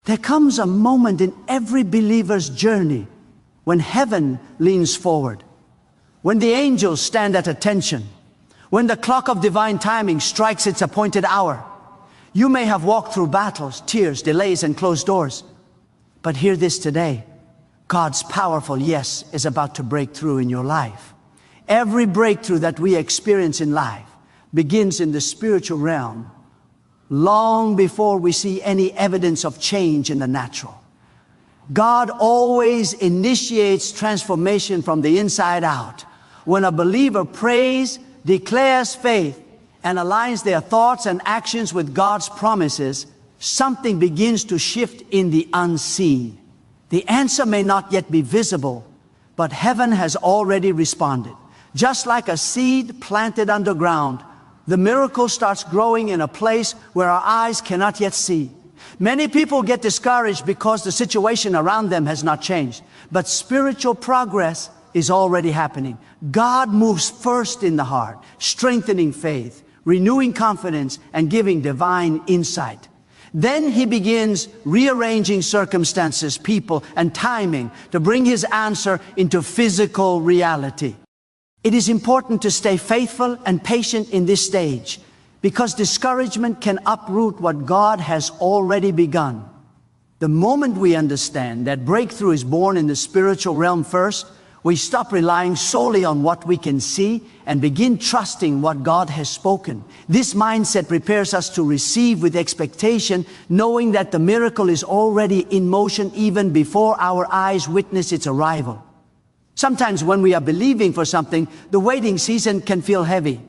There comes a moment in every believer's journey when heaven leans forward, when the angels stand at attention, when the clock of divine timing strikes its appointed hour. You may have walked through battles, tears, delays, and closed doors. But hear this today. God's powerful yes is about to break through in your life. Every breakthrough that we experience in life begins in the spiritual realm long before we see any evidence of change in the natural. God always initiates transformation from the inside out. When a believer prays, declares faith, and aligns their thoughts and actions with God's promises, something begins to shift in the unseen. The answer may not yet be visible, but heaven has already responded. Just like a seed planted underground, the miracle starts growing in a place where our eyes cannot yet see. Many people get discouraged because the situation around them has not changed, but spiritual progress is already happening. God moves first in the heart, strengthening faith, renewing confidence, and giving divine insight. Then He begins rearranging circumstances, people, and timing to bring His answer into physical reality. It is important to stay faithful and patient in this stage, because discouragement can uproot what God has already begun. The moment we understand that breakthrough is born in the spiritual realm first, we stop relying solely on what we can see and begin trusting what God has spoken. This mindset prepares us to receive with expectation, knowing that the miracle is already in motion even before our eyes witness its arrival. Sometimes when we are believing for something, the waiting season can feel heavy.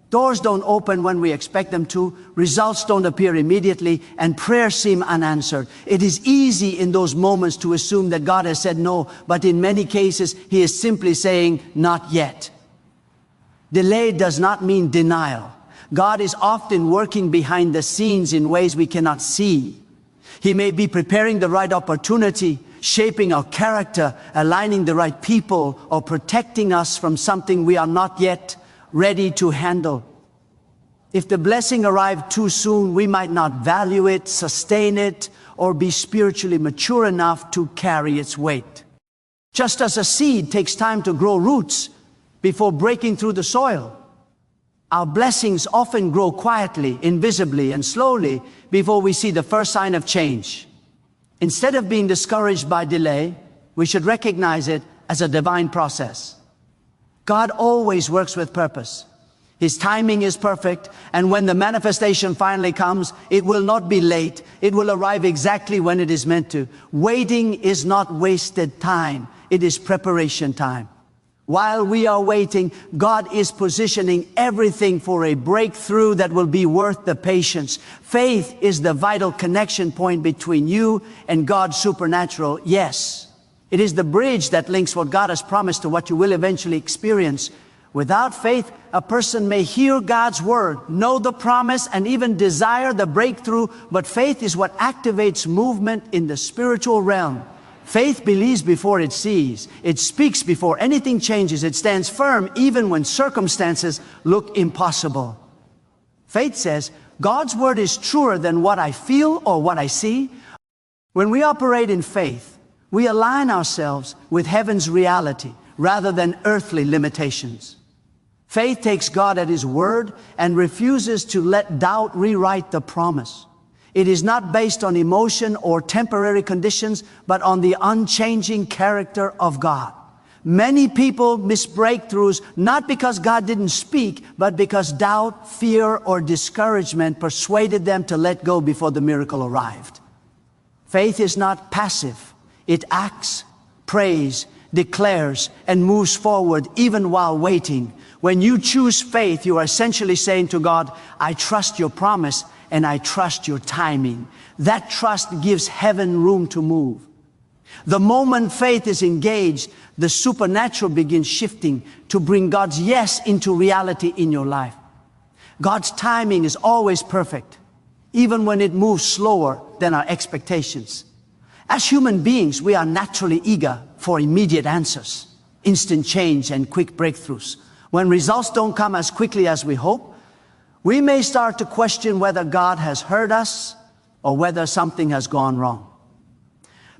Doors don't open when we expect them to, results don't appear immediately, and prayers seem unanswered. It is easy in those moments to assume that God has said no, but in many cases, He is simply saying, not yet. Delay does not mean denial. God is often working behind the scenes in ways we cannot see. He may be preparing the right opportunity, shaping our character, aligning the right people, or protecting us from something we are not yet ready to handle. If the blessing arrived too soon, we might not value it, sustain it, or be spiritually mature enough to carry its weight. Just as a seed takes time to grow roots before breaking through the soil, our blessings often grow quietly, invisibly, and slowly before we see the first sign of change. Instead of being discouraged by delay, we should recognize it as a divine process. God always works with purpose. His timing is perfect, and when the manifestation finally comes, it will not be late. It will arrive exactly when it is meant to. Waiting is not wasted time. It is preparation time. While we are waiting, God is positioning everything for a breakthrough that will be worth the patience. Faith is the vital connection point between you and God's supernatural yes. It is the bridge that links what God has promised to what you will eventually experience. Without faith, a person may hear God's word, know the promise, and even desire the breakthrough, but faith is what activates movement in the spiritual realm. Faith believes before it sees. It speaks before anything changes. It stands firm even when circumstances look impossible. Faith says, God's word is truer than what I feel or what I see. When we operate in faith, we align ourselves with heaven's reality rather than earthly limitations. Faith takes God at His word and refuses to let doubt rewrite the promise. It is not based on emotion or temporary conditions, but on the unchanging character of God. Many people miss breakthroughs not because God didn't speak, but because doubt, fear, or discouragement persuaded them to let go before the miracle arrived. Faith is not passive. It acts, prays, declares, and moves forward even while waiting. When you choose faith, you are essentially saying to God, I trust your promise and I trust your timing. That trust gives heaven room to move. The moment faith is engaged, the supernatural begins shifting to bring God's yes into reality in your life. God's timing is always perfect, even when it moves slower than our expectations. As human beings, we are naturally eager for immediate answers, instant change, and quick breakthroughs. When results don't come as quickly as we hope, we may start to question whether God has heard us or whether something has gone wrong.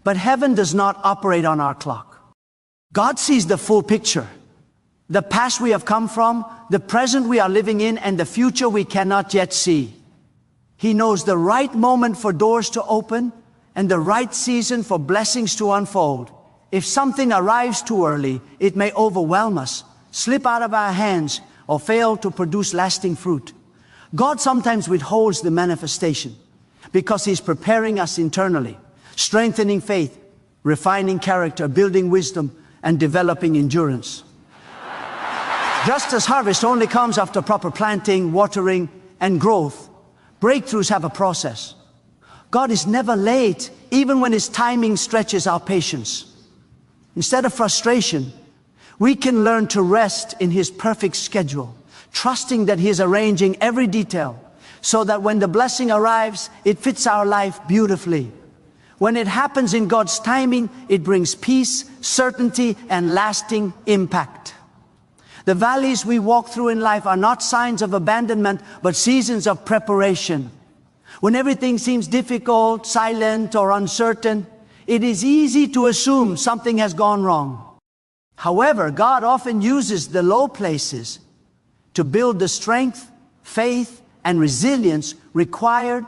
But heaven does not operate on our clock. God sees the full picture. The past we have come from, the present we are living in, and the future we cannot yet see. He knows the right moment for doors to open and the right season for blessings to unfold. If something arrives too early, it may overwhelm us, slip out of our hands, or fail to produce lasting fruit. God sometimes withholds the manifestation because He's preparing us internally, strengthening faith, refining character, building wisdom, and developing endurance. Just as harvest only comes after proper planting, watering, and growth, breakthroughs have a process. God is never late, even when His timing stretches our patience. Instead of frustration, we can learn to rest in His perfect schedule, trusting that He is arranging every detail so that when the blessing arrives, it fits our life beautifully. When it happens in God's timing, it brings peace, certainty, and lasting impact. The valleys we walk through in life are not signs of abandonment, but seasons of preparation. When everything seems difficult, silent, or uncertain, it is easy to assume something has gone wrong. However, God often uses the low places to build the strength, faith, and resilience required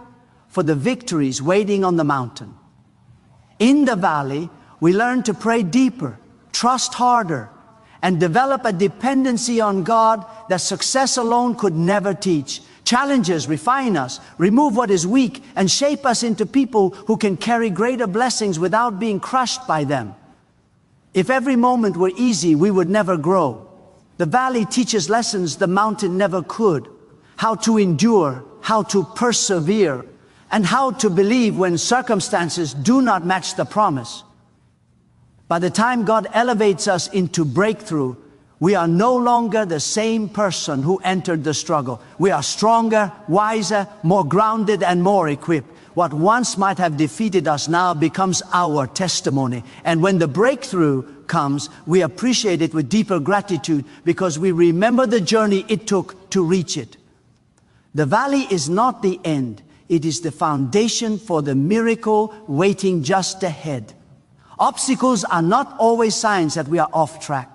for the victories waiting on the mountain. In the valley, we learn to pray deeper, trust harder, and develop a dependency on God that success alone could never teach. Challenges refine us, remove what is weak, and shape us into people who can carry greater blessings without being crushed by them. If every moment were easy, we would never grow. The valley teaches lessons the mountain never could. How to endure, how to persevere, and how to believe when circumstances do not match the promise. By the time God elevates us into breakthrough, we are no longer the same person who entered the struggle. We are stronger, wiser, more grounded, and more equipped. What once might have defeated us now becomes our testimony. And when the breakthrough comes, we appreciate it with deeper gratitude because we remember the journey it took to reach it. The valley is not the end. It is the foundation for the miracle waiting just ahead. Obstacles are not always signs that we are off track.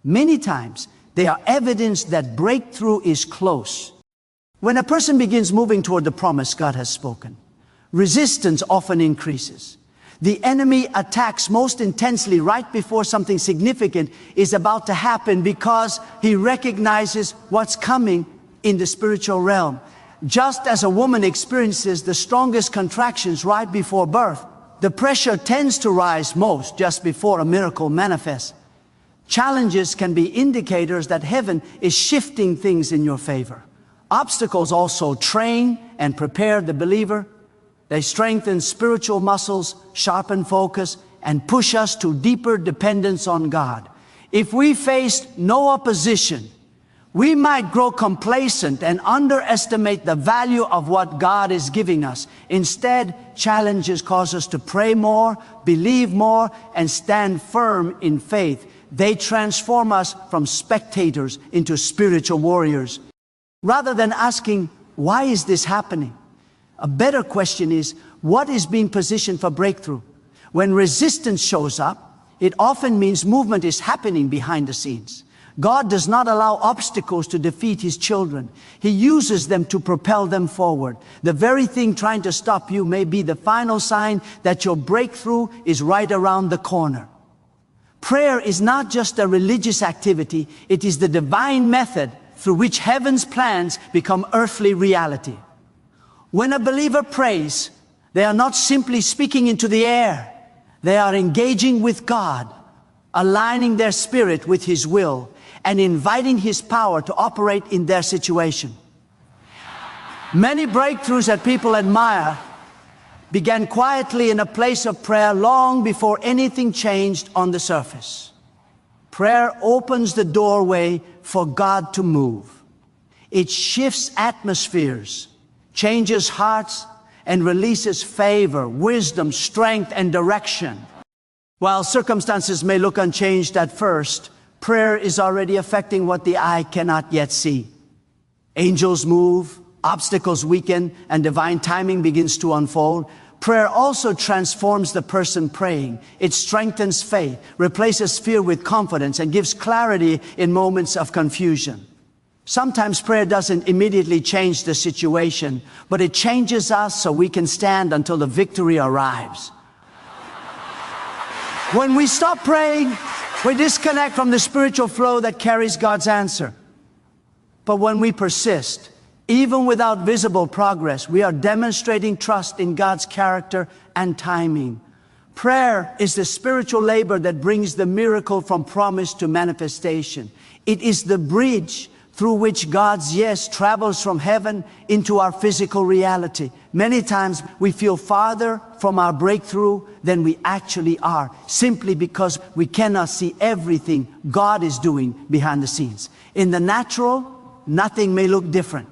Many times, they are evidence that breakthrough is close. When a person begins moving toward the promise God has spoken, resistance often increases. The enemy attacks most intensely right before something significant is about to happen because he recognizes what's coming in the spiritual realm. Just as a woman experiences the strongest contractions right before birth, the pressure tends to rise most just before a miracle manifests. Challenges can be indicators that heaven is shifting things in your favor. Obstacles also train and prepare the believer. They strengthen spiritual muscles, sharpen focus, and push us to deeper dependence on God. If we faced no opposition, we might grow complacent and underestimate the value of what God is giving us. Instead, challenges cause us to pray more, believe more, and stand firm in faith. They transform us from spectators into spiritual warriors. Rather than asking, why is this happening? A better question is, what is being positioned for breakthrough? When resistance shows up, it often means movement is happening behind the scenes. God does not allow obstacles to defeat His children. He uses them to propel them forward. The very thing trying to stop you may be the final sign that your breakthrough is right around the corner. Prayer is not just a religious activity, it is the divine method through which heaven's plans become earthly reality. When a believer prays, they are not simply speaking into the air. They are engaging with God, aligning their spirit with His will, and inviting His power to operate in their situation. Many breakthroughs that people admire began quietly in a place of prayer long before anything changed on the surface. Prayer opens the doorway for God to move. It shifts atmospheres, changes hearts, and releases favor, wisdom, strength, and direction. While circumstances may look unchanged at first, prayer is already affecting what the eye cannot yet see. Angels move, obstacles weaken, and divine timing begins to unfold. Prayer also transforms the person praying. It strengthens faith, replaces fear with confidence, and gives clarity in moments of confusion. Sometimes prayer doesn't immediately change the situation, but it changes us so we can stand until the victory arrives. When we stop praying, we disconnect from the spiritual flow that carries God's answer. But when we persist, even without visible progress, we are demonstrating trust in God's character and timing. Prayer is the spiritual labor that brings the miracle from promise to manifestation. It is the bridge through which God's yes travels from heaven into our physical reality. Many times we feel farther from our breakthrough than we actually are, simply because we cannot see everything God is doing behind the scenes. In the natural, nothing may look different.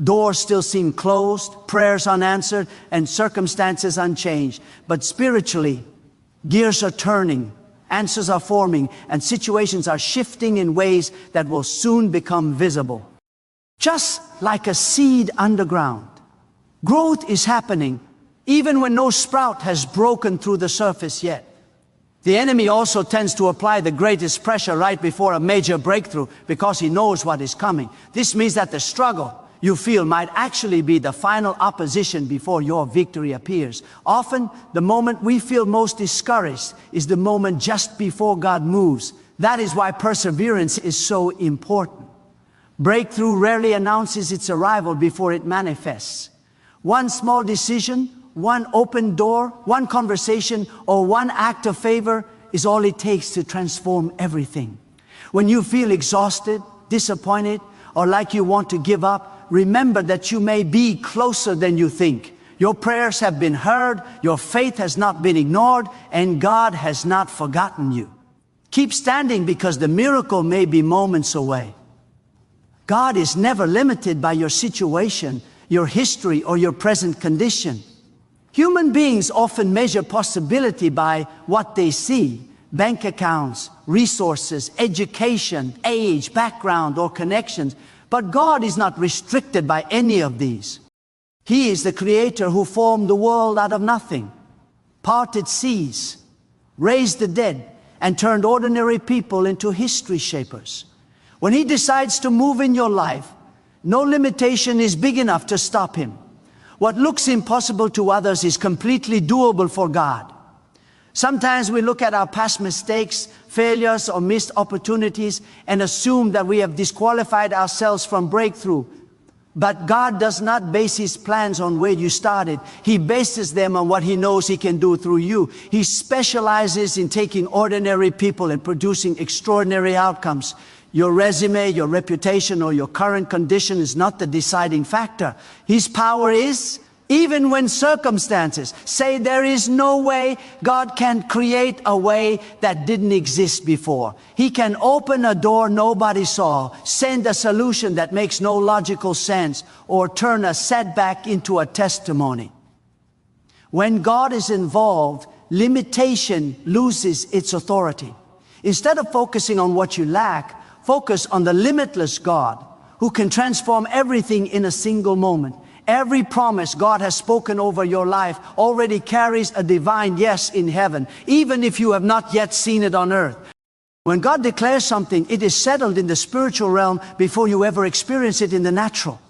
Doors still seem closed, prayers unanswered, and circumstances unchanged. But spiritually, gears are turning, answers are forming, and situations are shifting in ways that will soon become visible. Just like a seed underground, growth is happening even when no sprout has broken through the surface yet. The enemy also tends to apply the greatest pressure right before a major breakthrough because he knows what is coming. This means that the struggle you feel might actually be the final opposition before your victory appears. Often, the moment we feel most discouraged is the moment just before God moves. That is why perseverance is so important. Breakthrough rarely announces its arrival before it manifests. One small decision, one open door, one conversation, or one act of favor is all it takes to transform everything. When you feel exhausted, disappointed, or like you want to give up, remember that you may be closer than you think. Your prayers have been heard, your faith has not been ignored, and God has not forgotten you. Keep standing because the miracle may be moments away. God is never limited by your situation, your history, or your present condition. Human beings often measure possibility by what they see: bank accounts, resources, education, age, background, or connections. But God is not restricted by any of these. He is the creator who formed the world out of nothing, parted seas, raised the dead, and turned ordinary people into history shapers. When He decides to move in your life, no limitation is big enough to stop Him. What looks impossible to others is completely doable for God. Sometimes we look at our past mistakes, failures, or missed opportunities and assume that we have disqualified ourselves from breakthrough. But God does not base His plans on where you started. He bases them on what He knows He can do through you. He specializes in taking ordinary people and producing extraordinary outcomes. Your resume, your reputation, or your current condition is not the deciding factor. His power is, even when circumstances say there is no way, God can create a way that didn't exist before. He can open a door nobody saw, send a solution that makes no logical sense, or turn a setback into a testimony. When God is involved, limitation loses its authority. Instead of focusing on what you lack, focus on the limitless God who can transform everything in a single moment. Every promise God has spoken over your life already carries a divine yes in heaven, even if you have not yet seen it on earth. When God declares something, it is settled in the spiritual realm before you ever experience it in the natural.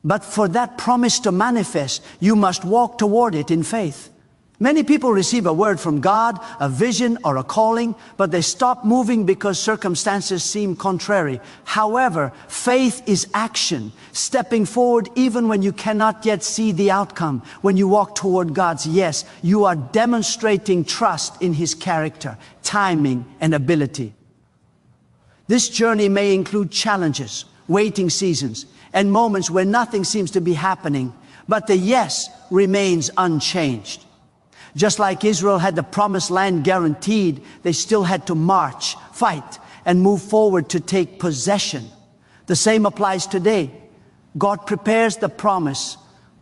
But for that promise to manifest, you must walk toward it in faith. Many people receive a word from God, a vision or a calling, but they stop moving because circumstances seem contrary. However, faith is action, stepping forward even when you cannot yet see the outcome. When you walk toward God's yes, you are demonstrating trust in His character, timing, and ability. This journey may include challenges, waiting seasons, and moments where nothing seems to be happening, but the yes remains unchanged. Just like Israel had the promised land guaranteed, they still had to march, fight, and move forward to take possession. The same applies today. God prepares the promise,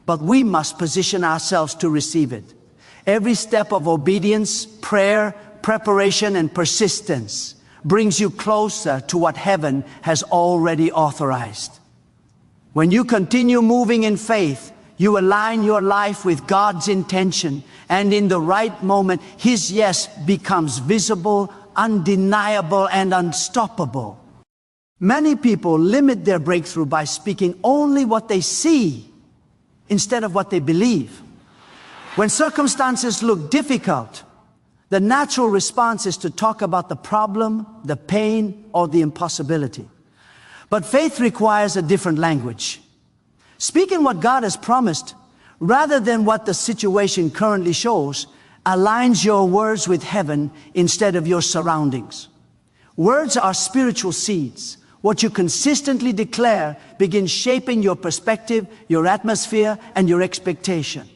but we must position ourselves to receive it. Every step of obedience, prayer, preparation, and persistence brings you closer to what heaven has already authorized. When you continue moving in faith, You align your life with God's intention, and in the right moment, His yes becomes visible, undeniable, and unstoppable. Many people limit their breakthrough by speaking only what they see instead of what they believe. When circumstances look difficult, the natural response is to talk about the problem, the pain, or the impossibility. But faith requires a different language. Speaking what God has promised, rather than what the situation currently shows, aligns your words with heaven instead of your surroundings. Words are spiritual seeds. What you consistently declare begins shaping your perspective, your atmosphere, and your expectation.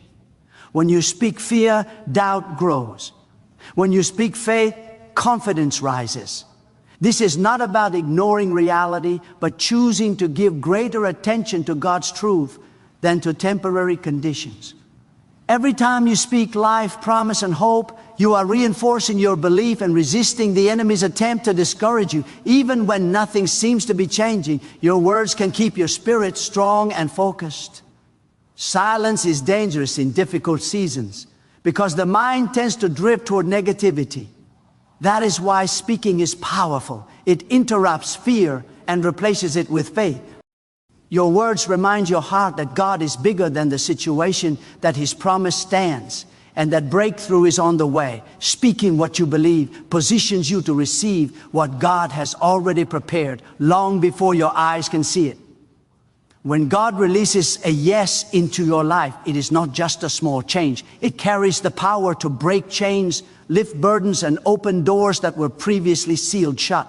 When you speak fear, doubt grows. When you speak faith, confidence rises. This is not about ignoring reality, but choosing to give greater attention to God's truth than to temporary conditions. Every time you speak life, promise, and hope, you are reinforcing your belief and resisting the enemy's attempt to discourage you. Even when nothing seems to be changing, your words can keep your spirit strong and focused. Silence is dangerous in difficult seasons because the mind tends to drift toward negativity. That is why speaking is powerful. It interrupts fear and replaces it with faith. Your words remind your heart that God is bigger than the situation, that His promise stands, and that breakthrough is on the way. Speaking what you believe positions you to receive what God has already prepared long before your eyes can see it. When God releases a yes into your life, it is not just a small change. It carries the power to break chains, lift burdens, and open doors that were previously sealed shut.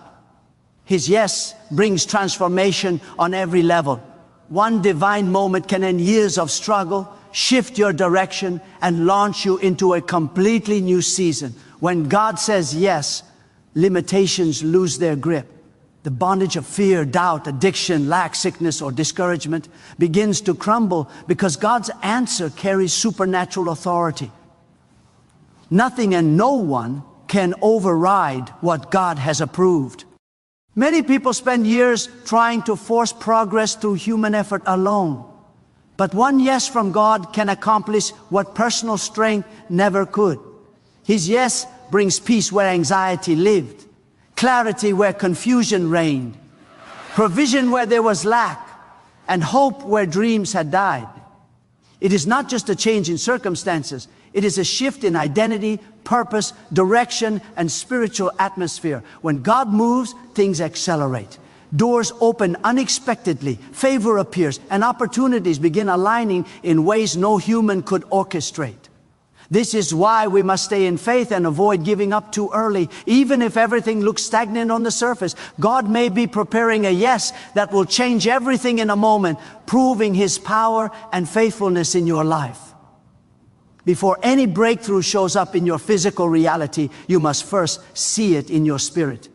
His yes brings transformation on every level. One divine moment can end years of struggle, shift your direction, and launch you into a completely new season. When God says yes, limitations lose their grip. The bondage of fear, doubt, addiction, lack, sickness, or discouragement begins to crumble because God's answer carries supernatural authority. Nothing and no one can override what God has approved. Many people spend years trying to force progress through human effort alone. But one yes from God can accomplish what personal strength never could. His yes brings peace where anxiety lived, clarity where confusion reigned, provision where there was lack, and hope where dreams had died. It is not just a change in circumstances. It is a shift in identity, purpose, direction, and spiritual atmosphere. When God moves, things accelerate. Doors open unexpectedly, favor appears, and opportunities begin aligning in ways no human could orchestrate. This is why we must stay in faith and avoid giving up too early. Even if everything looks stagnant on the surface, God may be preparing a yes that will change everything in a moment, proving His power and faithfulness in your life. Before any breakthrough shows up in your physical reality, you must first see it in your spirit.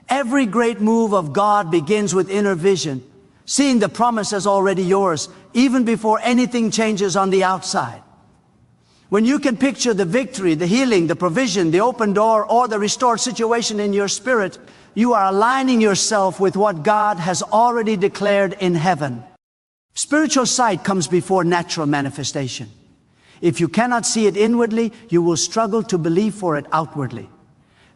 Every great move of God begins with inner vision, seeing the promise as already yours, even before anything changes on the outside. When you can picture the victory, the healing, the provision, the open door, or the restored situation in your spirit, you are aligning yourself with what God has already declared in heaven. Spiritual sight comes before natural manifestation. If you cannot see it inwardly, you will struggle to believe for it outwardly.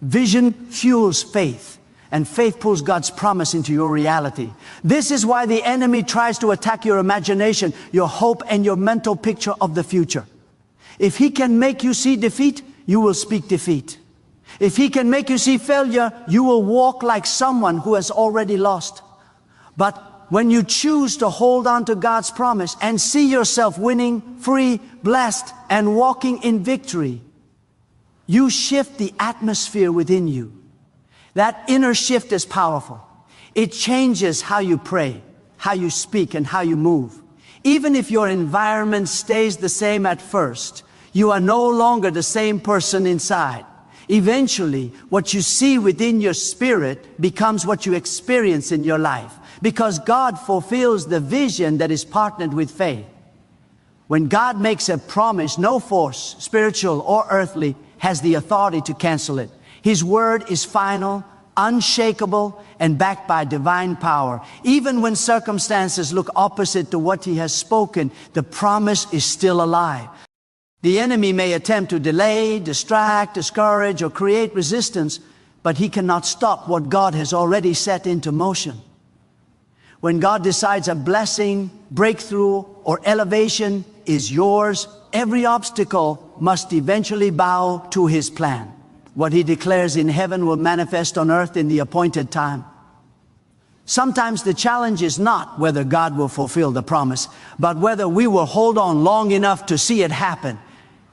Vision fuels faith, and faith pulls God's promise into your reality. This is why the enemy tries to attack your imagination, your hope, and your mental picture of the future. If he can make you see defeat, you will speak defeat. If he can make you see failure, you will walk like someone who has already lost. But when you choose to hold on to God's promise and see yourself winning, free, blessed, and walking in victory, you shift the atmosphere within you. That inner shift is powerful. It changes how you pray, how you speak, and how you move. Even if your environment stays the same at first, you are no longer the same person inside. Eventually, what you see within your spirit becomes what you experience in your life, because God fulfills the vision that is partnered with faith. When God makes a promise, no force, spiritual or earthly, has the authority to cancel it. His word is final, unshakable and backed by divine power. Even when circumstances look opposite to what He has spoken, the promise is still alive. The enemy may attempt to delay, distract, discourage, or create resistance, but he cannot stop what God has already set into motion. When God decides a blessing, breakthrough, or elevation is yours, every obstacle must eventually bow to His plan. What He declares in heaven will manifest on earth in the appointed time. Sometimes the challenge is not whether God will fulfill the promise, but whether we will hold on long enough to see it happen.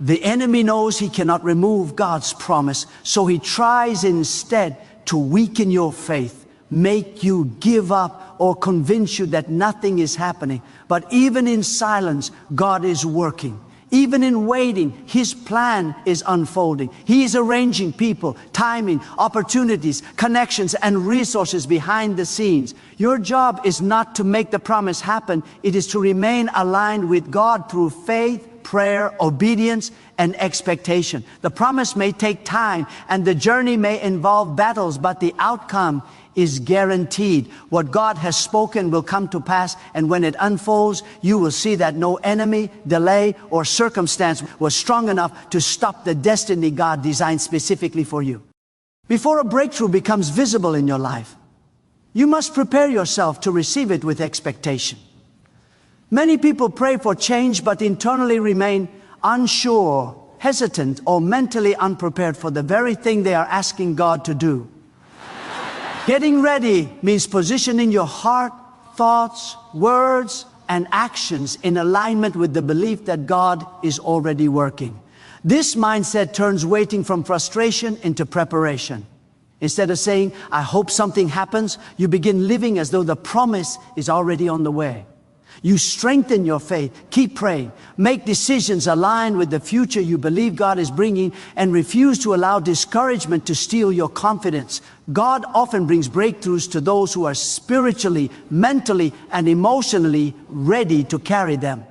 The enemy knows he cannot remove God's promise, so he tries instead to weaken your faith, make you give up, or convince you that nothing is happening. But even in silence, God is working. Even in waiting, His plan is unfolding. He is arranging people, timing, opportunities, connections, and resources behind the scenes. Your job is not to make the promise happen. It is to remain aligned with God through faith, prayer, obedience, and expectation. The promise may take time, and the journey may involve battles, but the outcome is guaranteed. What God has spoken will come to pass, and when it unfolds, you will see that no enemy, delay, or circumstance was strong enough to stop the destiny God designed specifically for you. Before a breakthrough becomes visible in your life, you must prepare yourself to receive it with expectation. Many people pray for change but internally remain unsure, hesitant, or mentally unprepared for the very thing they are asking God to do. Getting ready means positioning your heart, thoughts, words, and actions in alignment with the belief that God is already working. This mindset turns waiting from frustration into preparation. Instead of saying, "I hope something happens," you begin living as though the promise is already on the way. You strengthen your faith, keep praying, make decisions aligned with the future you believe God is bringing, and refuse to allow discouragement to steal your confidence. God often brings breakthroughs to those who are spiritually, mentally, and emotionally ready to carry them.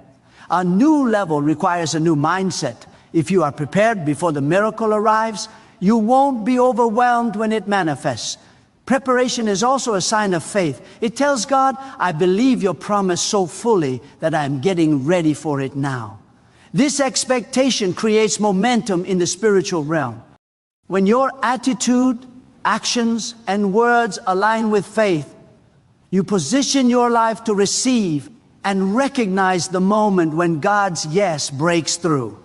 A new level requires a new mindset. If you are prepared before the miracle arrives, you won't be overwhelmed when it manifests. Preparation is also a sign of faith. It tells God, "I believe your promise so fully that I am getting ready for it now." This expectation creates momentum in the spiritual realm. When your attitude, actions, and words align with faith, you position your life to receive and recognize the moment when God's yes breaks through.